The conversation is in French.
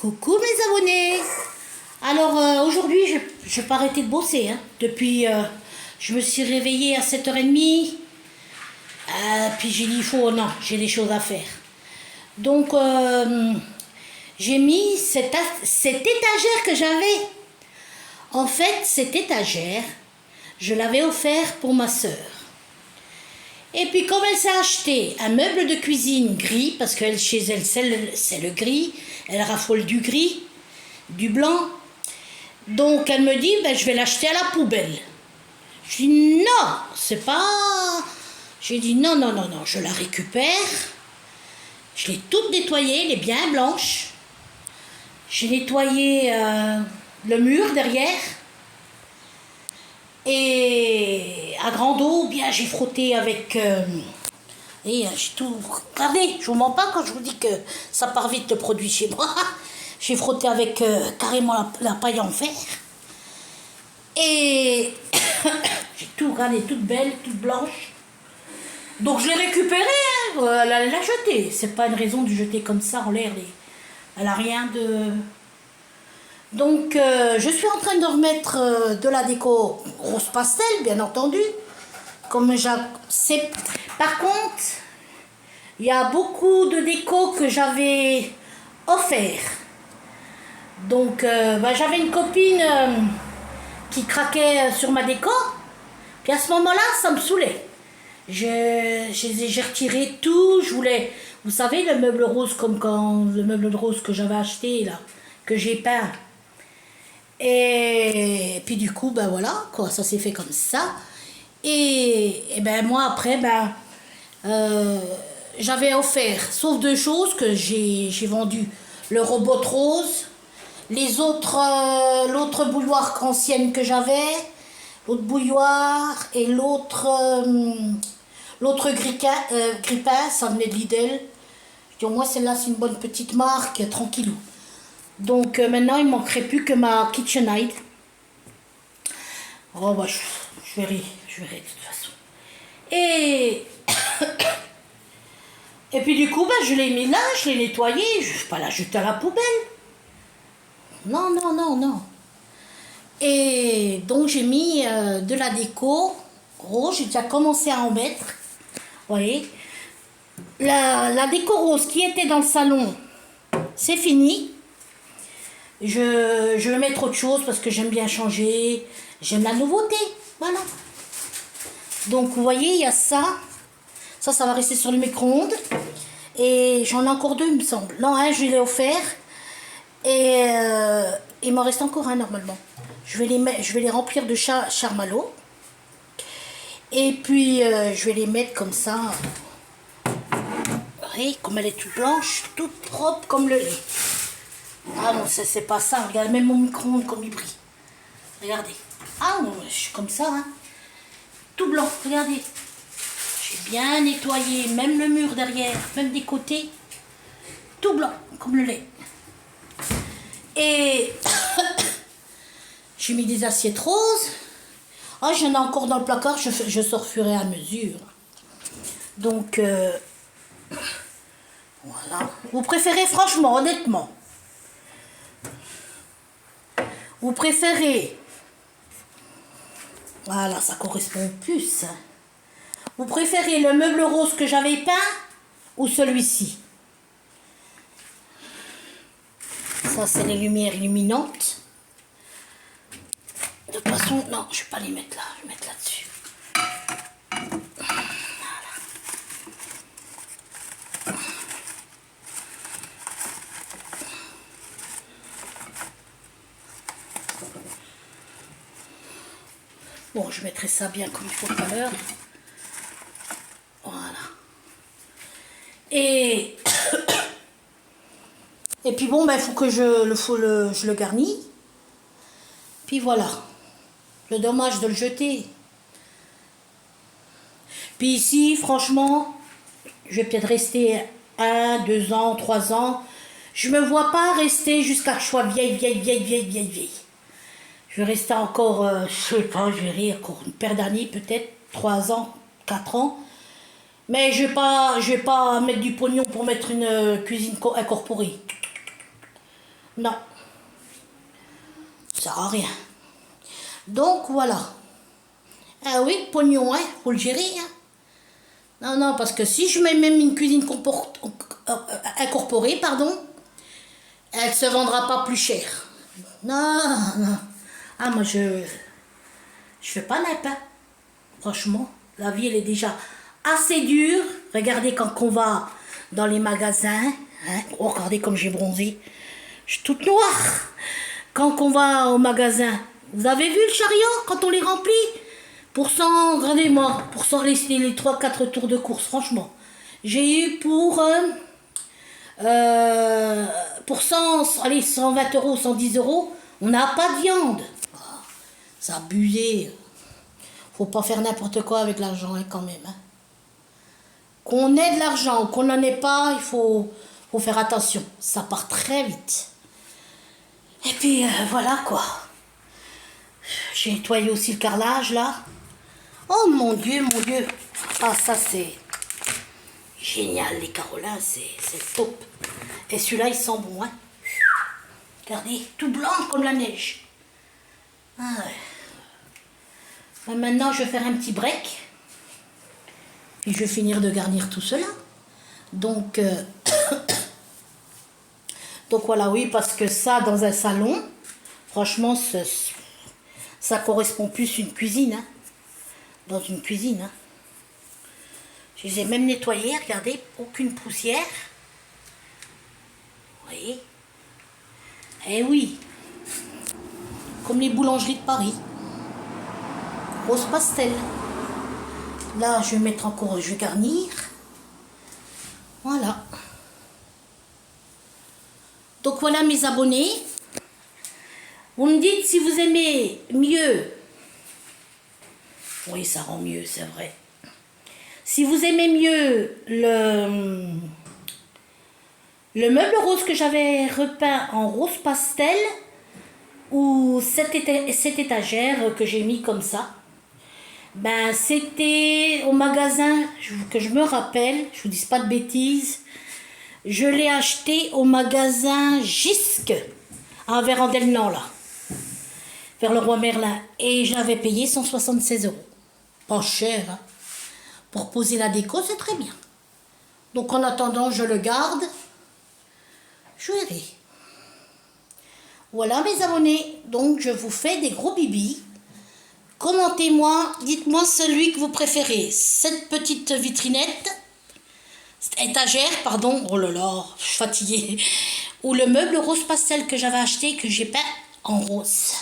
Coucou mes abonnés. Alors aujourd'hui je vais pas arrêter de bosser hein. Depuis je me suis réveillée à 7h30. Puis j'ai dit non, j'ai des choses à faire. Donc j'ai mis cette étagère que j'avais. En fait cette étagère, je l'avais offert pour ma sœur. Et puis comme elle s'est acheté un meuble de cuisine gris, parce qu'elle chez elle c'est le gris, elle raffole du gris, du blanc, donc elle me dit je vais l'acheter à la poubelle. Je dis non, c'est pas... J'ai dit non, je la récupère, je l'ai toute nettoyée, elle est bien blanche. J'ai nettoyé le mur derrière. Et à grande eau, bien j'ai frotté avec... et j'ai tout... Regardez, je vous mens pas quand je vous dis que ça part vite le produit chez moi. J'ai frotté avec carrément la paille en fer. Et j'ai tout, regardé, toute belle, toute blanche. Donc je l'ai récupérée, hein. Elle l'a jetée. C'est pas une raison de jeter comme ça en l'air. Elle a rien de... Donc je suis en train de remettre de la déco rose pastel, bien entendu. Par contre, il y a beaucoup de déco que j'avais offert. Donc j'avais une copine qui craquait sur ma déco. Puis à ce moment-là, ça me saoulait. J'ai retiré tout. Je voulais, vous savez, le meuble rose, comme quand le meuble rose que j'avais acheté là, que j'ai peint. Et puis du coup, voilà, quoi, ça s'est fait comme ça. Et moi après, j'avais offert, sauf deux choses que j'ai vendu. Le robot rose, l'autre bouilloire ancienne que j'avais, l'autre bouilloire et l'autre grippin, ça venait de Lidl. Je dis au moins celle-là c'est une bonne petite marque, tranquillou. Donc maintenant, il ne manquerait plus que ma KitchenAid. Oh, je verrai de toute façon. Et puis du coup, je l'ai mis là, je l'ai nettoyé. Je ne vais pas la jeter à la poubelle. Non. Et donc, j'ai mis de la déco rose. J'ai déjà commencé à en mettre. Vous voyez. La déco rose qui était dans le salon, c'est fini. Je vais mettre autre chose parce que j'aime bien changer, j'aime la nouveauté, voilà. Donc vous voyez, il y a ça va rester sur le micro-ondes. Et j'en ai encore deux, il me semble. Non, un, je l'ai offert. Et il m'en reste encore un normalement. Je vais les remplir de Charmalot. Et puis je vais les mettre comme ça. Vous voyez, comme elle est toute blanche, toute propre comme le lait. Ah non, c'est pas ça. Regardez, même mon micro-ondes comme il brille. Regardez. Ah non, je suis comme ça, hein. Tout blanc, regardez. J'ai bien nettoyé, même le mur derrière, même des côtés. Tout blanc, comme le lait. Et j'ai mis des assiettes roses. Ah, j'en ai encore dans le placard, je sors au fur et à mesure. Donc, voilà. Vous préférez, franchement, honnêtement, vous préférez, voilà, ça correspond plus. Vous préférez le meuble rose que j'avais peint ou celui-ci? Ça, c'est les lumières illuminantes. De toute façon, non, je ne vais pas les mettre là, je vais mettre là-dessus. Bon, je mettrai ça bien comme il faut tout à l'heure. Voilà. Et puis bon, il faut que je le garnis. Puis voilà. Le dommage de le jeter. Puis ici, franchement, je vais peut-être rester 1, 2 ans, 3 ans. Je me vois pas rester jusqu'à ce que je sois vieille. Je vais rester encore, je sais pas, je verrai encore une paire d'années, peut-être 3 ans, 4 ans. Mais je vais pas mettre du pognon pour mettre une cuisine incorporée. Non. Ça sert à rien. Donc voilà. Ah oui, pognon, hein, faut le gérer. Hein. Non, non, parce que si je mets même une cuisine incorporée, pardon, elle se vendra pas plus cher. Non, non. Ah, moi, je fais pas n'importe hein. Franchement, la vie, elle est déjà assez dure. Regardez quand on va dans les magasins. Hein, oh, regardez comme j'ai bronzé. Je suis toute noire. Quand on va au magasin, vous avez vu le chariot quand on les remplit? Pour 100, regardez-moi, pour 100, les 3-4 tours de course, franchement. J'ai eu pour 100, allez, 120 euros, 110 euros, on n'a pas de viande. Oh, c'est abusé. Faut pas faire n'importe quoi avec l'argent hein, quand même. Hein. Qu'on ait de l'argent ou qu'on n'en ait pas, il faut faire attention. Ça part très vite. Et puis voilà quoi. J'ai nettoyé aussi le carrelage là. Oh mon Dieu, mon Dieu. Ah ça c'est génial les carolins, c'est top. Et celui-là il sent bon. Hein. Regardez, tout blanc comme la neige. Ah ouais. Maintenant je vais faire un petit break. Et je vais finir de garnir tout cela. Donc, donc voilà, oui, parce que ça, dans un salon, franchement, ça correspond plus à une cuisine. Hein, dans une cuisine. Hein. Je les ai même nettoyés, regardez, aucune poussière. Vous voyez? Eh oui, comme les boulangeries de Paris. Rose pastel. Là, je vais mettre encore, je vais garnir. Voilà. Donc voilà mes abonnés. Vous me dites si vous aimez mieux. Oui, ça rend mieux, c'est vrai. Si vous aimez mieux le meuble rose que j'avais repeint en rose pastel ou cette étagère que j'ai mis comme ça. Ben, c'était au magasin, que je me rappelle, je vous dis pas de bêtises, je l'ai acheté au magasin Gisque, à Vérandel-Nant, là, vers le Roi Merlin, et j'avais payé 176 €. Pas cher, hein. Pour poser la déco, c'est très bien. Donc en attendant, je le garde, je verrai. Voilà mes abonnés, donc je vous fais des gros bibis. Commentez-moi, dites-moi celui que vous préférez. Cette petite vitrinette, cette étagère, pardon, oh là là, je suis fatiguée. Ou le meuble rose pastel que j'avais acheté, que j'ai peint en rose.